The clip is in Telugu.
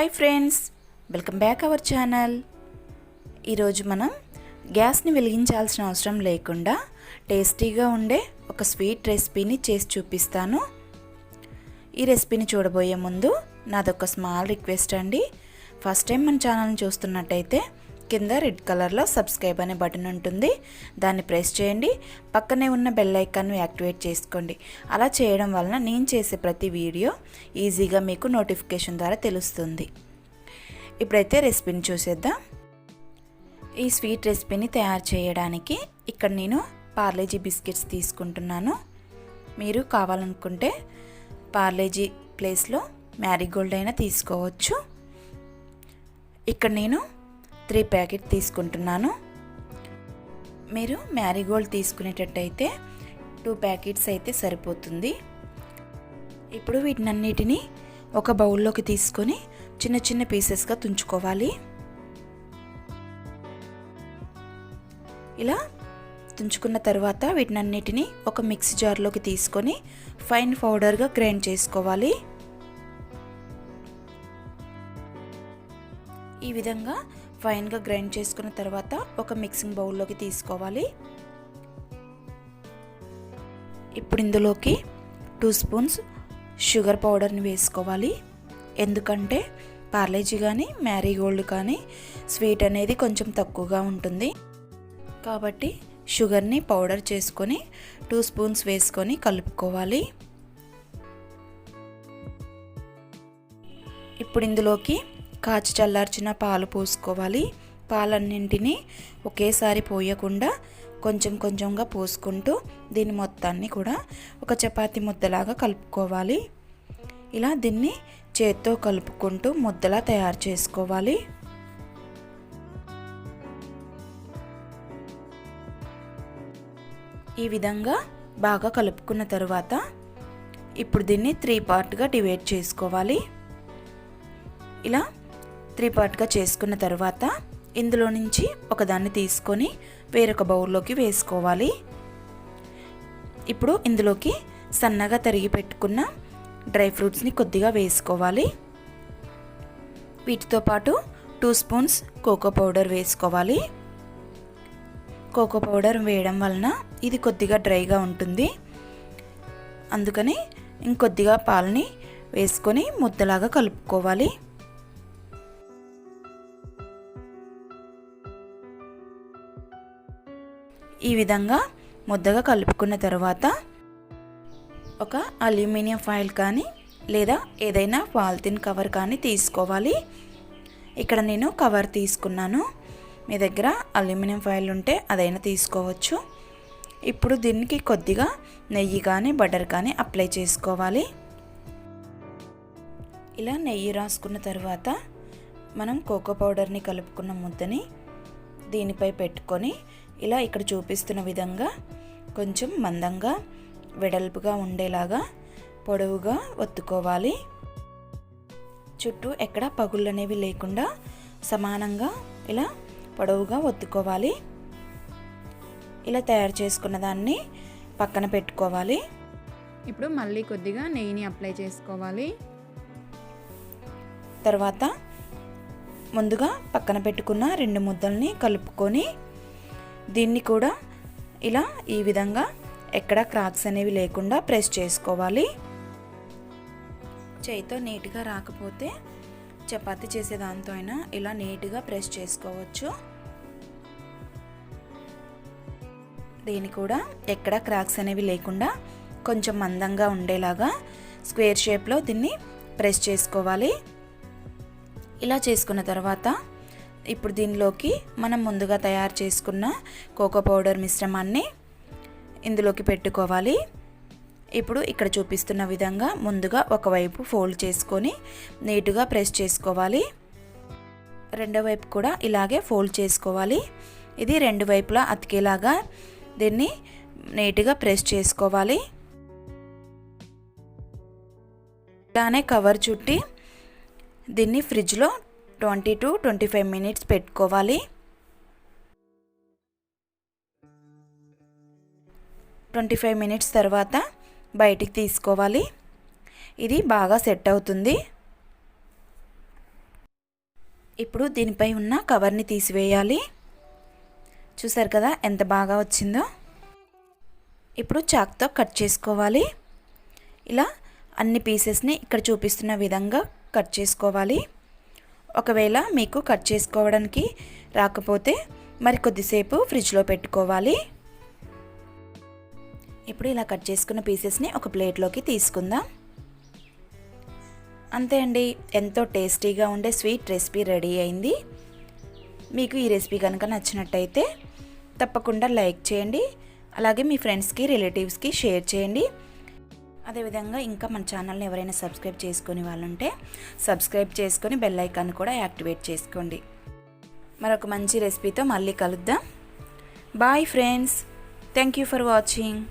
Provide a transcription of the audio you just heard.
Hi friends, welcome back our channel. ఈరోజు మనం గ్యాస్ని వెలిగించాల్సిన అవసరం లేకుండా టేస్టీగా ఉండే ఒక స్వీట్ రెసిపీని చేసి చూపిస్తాను. ఈ రెసిపీని చూడబోయే ముందు నాదొక స్మాల్ రిక్వెస్ట్ అండి. ఫస్ట్ టైం మన ఛానల్ని చూస్తున్నట్టయితే కింద రెడ్ కలర్లో సబ్స్క్రైబ్ అనే బటన్ ఉంటుంది, దాన్ని ప్రెస్ చేయండి. పక్కనే ఉన్న బెల్ ఐకాన్ను యాక్టివేట్ చేసుకోండి. అలా చేయడం వలన నేను చేసే ప్రతి వీడియో ఈజీగా మీకు నోటిఫికేషన్ ద్వారా తెలుస్తుంది. ఇప్పుడైతే రెసిపీని చూసేద్దాం. ఈ స్వీట్ రెసిపీని తయారు చేయడానికి ఇక్కడ నేను పార్లేజీ బిస్కెట్స్ తీసుకుంటున్నాను. మీరు కావాలనుకుంటే పార్లేజీ ప్లేస్లో మ్యారీగోల్డ్ అయినా తీసుకోవచ్చు. ఇక్కడ నేను 3 ప్యాకెట్ తీసుకుంటున్నాను. మీరు మ్యారీగోల్డ్ తీసుకునేటట్టయితే 2 ప్యాకెట్స్ అయితే సరిపోతుంది. ఇప్పుడు వీటినన్నిటిని ఒక బౌల్లోకి తీసుకొని చిన్న చిన్న పీసెస్గా తుంచుకోవాలి. ఇలా తుంచుకున్న తర్వాత వీటినన్నిటిని ఒక మిక్సీ జార్లోకి తీసుకొని ఫైన్ పౌడర్గా గ్రైండ్ చేసుకోవాలి. ఈ విధంగా ఫైన్గా గ్రైండ్ చేసుకున్న తర్వాత ఒక మిక్సింగ్ బౌల్లోకి తీసుకోవాలి. ఇప్పుడు ఇందులోకి 2 స్పూన్స్ షుగర్ పౌడర్ని వేసుకోవాలి. ఎందుకంటే పార్లేజీ కానీ మ్యారీగోల్డ్ కానీ స్వీట్ అనేది కొంచెం తక్కువగా ఉంటుంది కాబట్టి షుగర్ని పౌడర్ చేసుకొని 2 స్పూన్స్ వేసుకొని కలుపుకోవాలి. ఇప్పుడు ఇందులోకి కాచి చల్లార్చిన పాలు పోసుకోవాలి. పాలన్నింటినీ ఒకేసారి పోయకుండా కొంచెం కొంచెంగా పోసుకుంటూ దీని మొత్తాన్ని కూడా ఒక చపాతీ ముద్దలాగా కలుపుకోవాలి. ఇలా దీన్ని చేత్తో కలుపుకుంటూ ముద్దలా తయారు చేసుకోవాలి. ఈ విధంగా బాగా కలుపుకున్న తర్వాత ఇప్పుడు దీన్ని 3 పార్ట్గా డివైడ్ చేసుకోవాలి. ఇలా 3 పార్ట్గా చేసుకున్న తర్వాత ఇందులో నుంచి ఒకదాన్ని తీసుకొని వేరొక బౌల్లోకి వేసుకోవాలి. ఇప్పుడు ఇందులోకి సన్నగా తరిగి పెట్టుకున్న డ్రై ఫ్రూట్స్ని కొద్దిగా వేసుకోవాలి. వీటితో పాటు 2 స్పూన్స్ కోకో పౌడర్ వేసుకోవాలి. కోకో పౌడర్ వేయడం వలన ఇది కొద్దిగా డ్రైగా ఉంటుంది, అందుకని ఇంకొద్దిగా పాలని వేసుకొని ముద్దలాగా కలుపుకోవాలి. ఈ విధంగా ముద్దగా కలుపుకున్న తర్వాత ఒక అల్యూమినియం ఫాయిల్ కానీ లేదా ఏదైనా పాలిథిన్ కవర్ కానీ తీసుకోవాలి. ఇక్కడ నేను కవర్ తీసుకున్నాను. మీ దగ్గర అల్యూమినియం ఫాయిల్ ఉంటే అదైనా తీసుకోవచ్చు. ఇప్పుడు దీనికి కొద్దిగా నెయ్యి కానీ బటర్ కానీ అప్లై చేసుకోవాలి. ఇలా నెయ్యి రాసుకున్న తర్వాత మనం కోకో పౌడర్ని కలుపుకున్న ముద్దని దీనిపై పెట్టుకొని ఇలా ఇక్కడ చూపిస్తున్న విధంగా కొంచెం మందంగా వెడల్పుగా ఉండేలాగా పొడవుగా ఒత్తుకోవాలి. చుట్టూ ఎక్కడ పగుళ్ళు అనేవి లేకుండా సమానంగా ఇలా పొడవుగా ఒత్తుకోవాలి. ఇలా తయారు చేసుకున్న దాన్ని పక్కన పెట్టుకోవాలి. ఇప్పుడు మళ్ళీ కొద్దిగా నెయ్యిని అప్లై చేసుకోవాలి. తర్వాత ముందుగా పక్కన పెట్టుకున్న 2 ముద్దల్ని కలుపుకొని దీన్ని కూడా ఇలా ఈ విధంగా ఎక్కడ క్రాక్స్ అనేవి లేకుండా ప్రెస్ చేసుకోవాలి. చేయితో నీట్గా రాకపోతే చపాతీ చేసే దాంతో అయినా ఇలా నీట్గా ప్రెస్ చేసుకోవచ్చు. దీన్ని కూడా ఎక్కడ క్రాక్స్ అనేవి లేకుండా కొంచెం మందంగా ఉండేలాగా స్క్వేర్ షేప్లో దీన్ని ప్రెస్ చేసుకోవాలి. ఇలా చేసుకున్న తర్వాత ఇప్పుడు దీనిలోకి మనం ముందుగా తయారు చేసుకున్న కోకో పౌడర్ మిశ్రమాన్ని ఇందులోకి పెట్టుకోవాలి. ఇప్పుడు ఇక్కడ చూపిస్తున్న విధంగా ముందుగా ఒకవైపు ఫోల్డ్ చేసుకొని నీట్గా ప్రెస్ చేసుకోవాలి. రెండో వైపు కూడా ఇలాగే ఫోల్డ్ చేసుకోవాలి. ఇది 2 వైపులా అతికేలాగా దీన్ని నీట్గా ప్రెస్ చేసుకోవాలి. ఇలానే కవర్ చుట్టి దీన్ని ఫ్రిడ్జ్లో 20 to 25 మినిట్స్ పెట్టుకోవాలి. 25 మినిట్స్ తర్వాత బయటికి తీసుకోవాలి. ఇది బాగా సెట్ అవుతుంది. ఇప్పుడు దీనిపై ఉన్న కవర్ని తీసివేయాలి. చూసారు కదా ఎంత బాగా వచ్చిందో. ఇప్పుడు చాక్తో కట్ చేసుకోవాలి. ఇలా అన్ని పీసెస్ని ఇక్కడ చూపిస్తున్న విధంగా కట్ చేసుకోవాలి. ఒకవేళ మీకు కట్ చేసుకోవడానికి రాకపోతే మరి కొద్దిసేపు ఫ్రిడ్జ్లో పెట్టుకోవాలి. ఇప్పుడు ఇలా కట్ చేసుకున్న పీసెస్ని ఒక ప్లేట్లోకి తీసుకుందాం. అంతే అండి, ఎంతో టేస్టీగా ఉండే స్వీట్ రెసిపీ రెడీ అయింది. మీకు ఈ రెసిపీ కనుక నచ్చినట్టయితే తప్పకుండా లైక్ చేయండి. అలాగే మీ ఫ్రెండ్స్కి రిలేటివ్స్కి షేర్ చేయండి. అదేవిధంగా ఇంకా మన ఛానల్ని ఎవరైనా సబ్స్క్రైబ్ చేసుకునే వాళ్ళు ఉంటే సబ్స్క్రైబ్ చేసుకొని బెల్ ఐకాన్ కూడా యాక్టివేట్ చేసుకోండి. మరొక మంచి రెసిపీతో మళ్ళీ కలుద్దాం. Bye friends, thank you for watching.